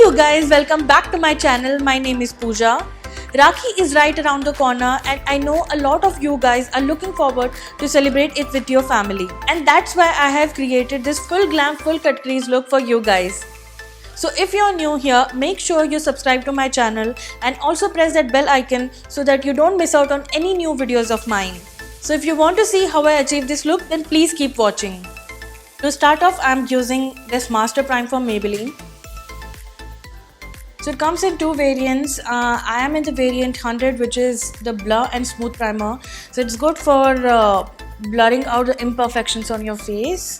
Hello guys, welcome back to my channel. My name is Pooja. Rakhi is right around the corner and I know a lot of you guys are looking forward to celebrate it with your family. And that's why I have created this full glam, full cut crease look for you guys. So if you're new here, make sure you subscribe to my channel and also press that bell icon so that you don't miss out on any new videos of mine. So if you want to see how I achieve this look, then please keep watching. To start off, I'm using this Master Prime from Maybelline. So it comes in two variants. I am in the variant 100, which is the Blur and Smooth Primer. So it's good for blurring out the imperfections on your face.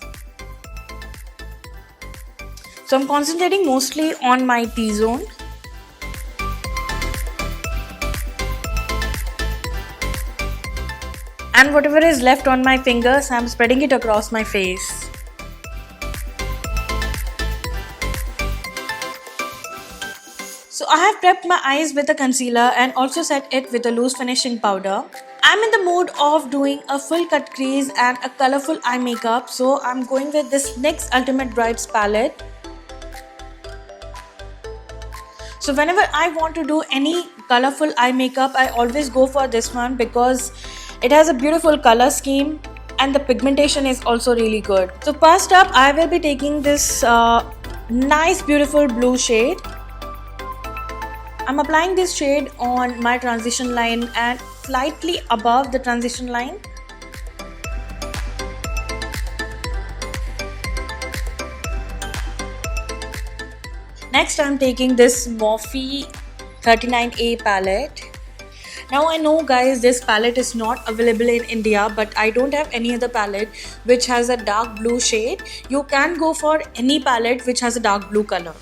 So I'm concentrating mostly on my T-zone. And whatever is left on my fingers, I'm spreading it across my face. So I have prepped my eyes with a concealer and also set it with a loose finishing powder. I'm in the mood of doing a full cut crease and a colorful eye makeup, so I'm going with this NYX Ultimate Brights palette. So whenever I want to do any colorful eye makeup, I always go for this one because it has a beautiful color scheme and the pigmentation is also really good. So first up, I will be taking this nice beautiful blue shade. I'm applying this shade on my transition line and slightly above the transition line. Next, I'm taking this Morphe 39A palette. Now I know guys, this palette is not available in India, but I don't have any other palette which has a dark blue shade. You can go for any palette which has a dark blue color.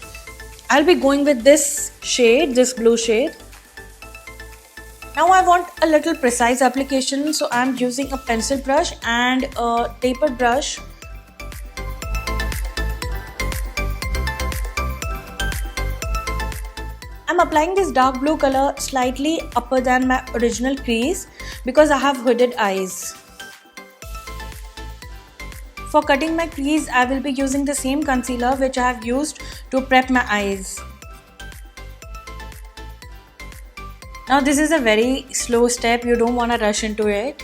I'll be going with this shade, this blue shade. Now I want a little precise application, so I'm using a pencil brush and a tapered brush. I'm applying this dark blue color slightly upper than my original crease because I have hooded eyes. For cutting my crease, I will be using the same concealer which I have used to prep my eyes. Now this is a very slow step, you don't want to rush into it.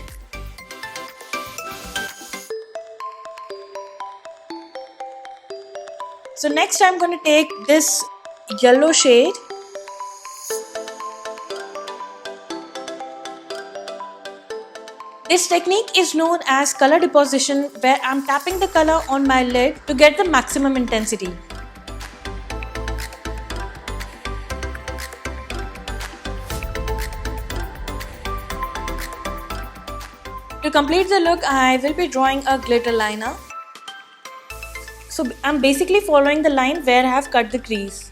So next I'm going to take this yellow shade. This technique is known as color deposition, where I'm tapping the color on my lid to get the maximum intensity. To complete the look, I will be drawing a glitter liner. So I'm basically following the line where I have cut the crease.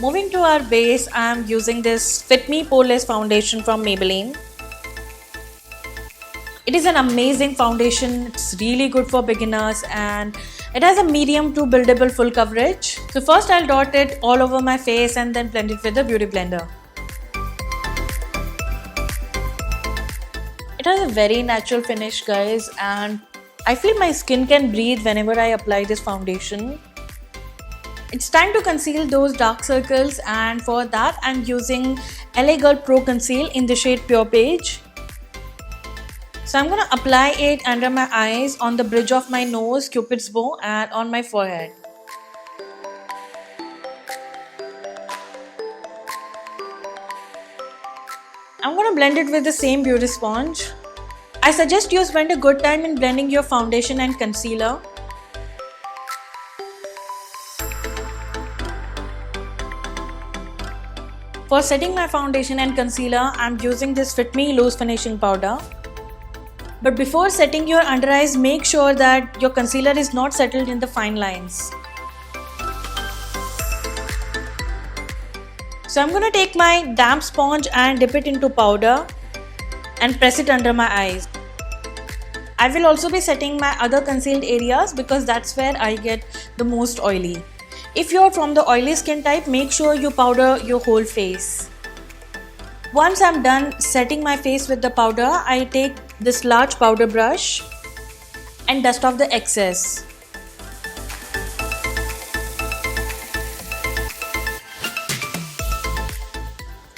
Moving to our base, I am using this Fit Me Poreless foundation from Maybelline. It is an amazing foundation, it's really good for beginners and it has a medium to buildable full coverage. So first I'll dot it all over my face and then blend it with the Beauty Blender. It has a very natural finish guys, and I feel my skin can breathe whenever I apply this foundation. It's time to conceal those dark circles, and for that I'm using LA Girl Pro Conceal in the shade Pure Beige. So I'm gonna apply it under my eyes, on the bridge of my nose, Cupid's bow, and on my forehead. I'm gonna blend it with the same beauty sponge. I suggest you spend a good time in blending your foundation and concealer. For setting my foundation and concealer, I'm using this Fit Me Loose Finishing Powder. But before setting your under eyes, make sure that your concealer is not settled in the fine lines. So I'm going to take my damp sponge and dip it into powder and press it under my eyes. I will also be setting my other concealed areas because that's where I get the most oily. If you're from the oily skin type, make sure you powder your whole face. Once I'm done setting my face with the powder, I take this large powder brush and dust off the excess.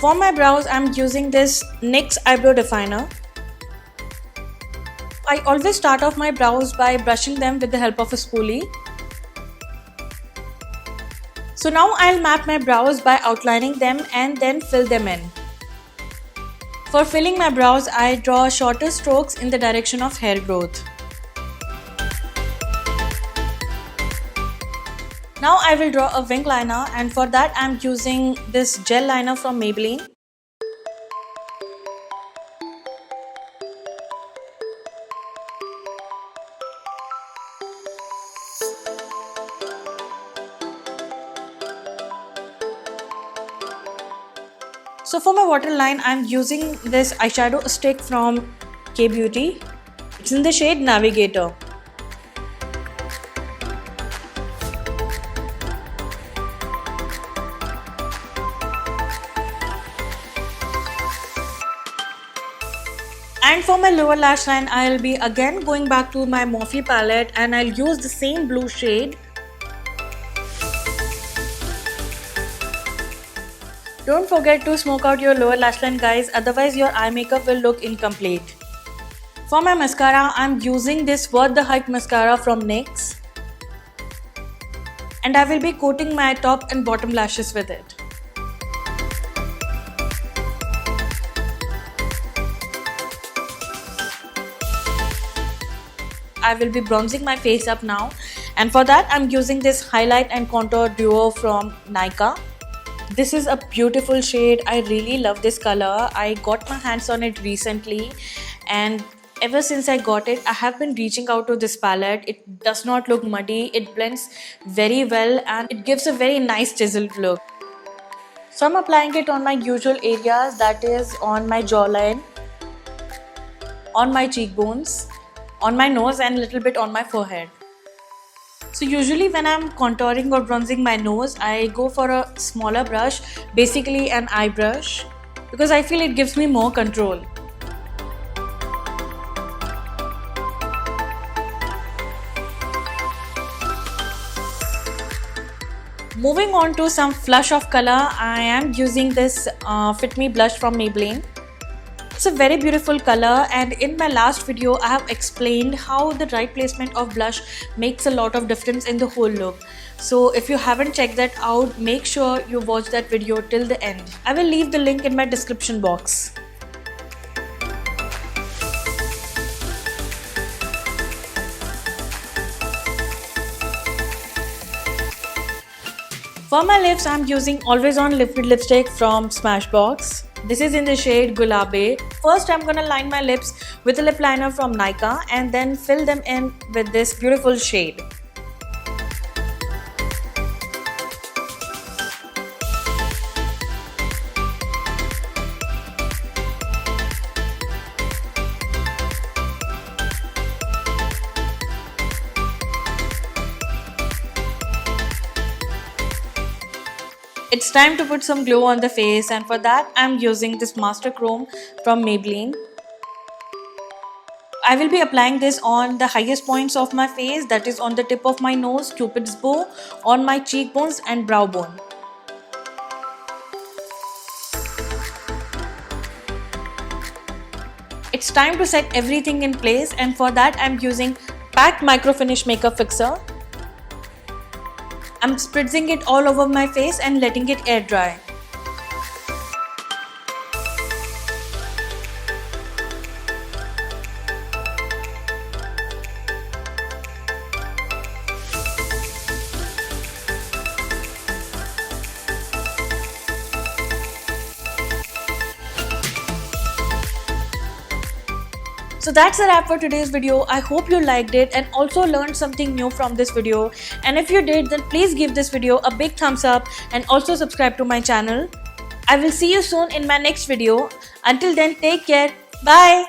For my brows, I'm using this NYX eyebrow definer. I always start off my brows by brushing them with the help of a spoolie. So now I'll map my brows by outlining them and then fill them in. For filling my brows, I draw shorter strokes in the direction of hair growth. Now I will draw a wing liner, and for that I'm using this gel liner from Maybelline. So for my waterline, I'm using this eyeshadow stick from K-Beauty. It's in the shade Navigator. And for my lower lash line, I'll be again going back to my Morphe palette and I'll use the same blue shade. Don't forget to smoke out your lower lash line, guys, otherwise your eye makeup will look incomplete. For my mascara, I'm using this Worth the Hype mascara from NYX. And I will be coating my top and bottom lashes with it. I will be bronzing my face up now, and for that I'm using this highlight and contour duo from Nykaa. This is a beautiful shade. I really love this color. I got my hands on it recently, and ever since I got it, I have been reaching out to this palette. It does not look muddy, it blends very well and it gives a very nice chiseled look. So I'm applying it on my usual areas, that is on my jawline, on my cheekbones, on my nose and a little bit on my forehead. So usually when I'm contouring or bronzing my nose, I go for a smaller brush, basically an eye brush, because I feel it gives me more control. Moving on to some flush of color, I am using this Fit Me blush from Maybelline. It's a very beautiful color, and in my last video I have explained how the right placement of blush makes a lot of difference in the whole look. So if you haven't checked that out, make sure you watch that video till the end. I will leave the link in my description box. For my lips, I'm using Always On Liquid Lipstick from Smashbox. This is in the shade Gulabe. First, I'm gonna line my lips with a lip liner from Nykaa and then fill them in with this beautiful shade. It's time to put some glow on the face, and for that I'm using this Master Chrome from Maybelline. I will be applying this on the highest points of my face, that is on the tip of my nose, Cupid's bow, on my cheekbones and brow bone. It's time to set everything in place, and for that I'm using Packed Micro Finish Makeup Fixer. I'm spritzing it all over my face and letting it air dry. So that's a wrap for today's video. I hope you liked it and also learned something new from this video. And if you did, then please give this video a big thumbs up and also subscribe to my channel. I will see you soon in my next video. Until then, take care. Bye.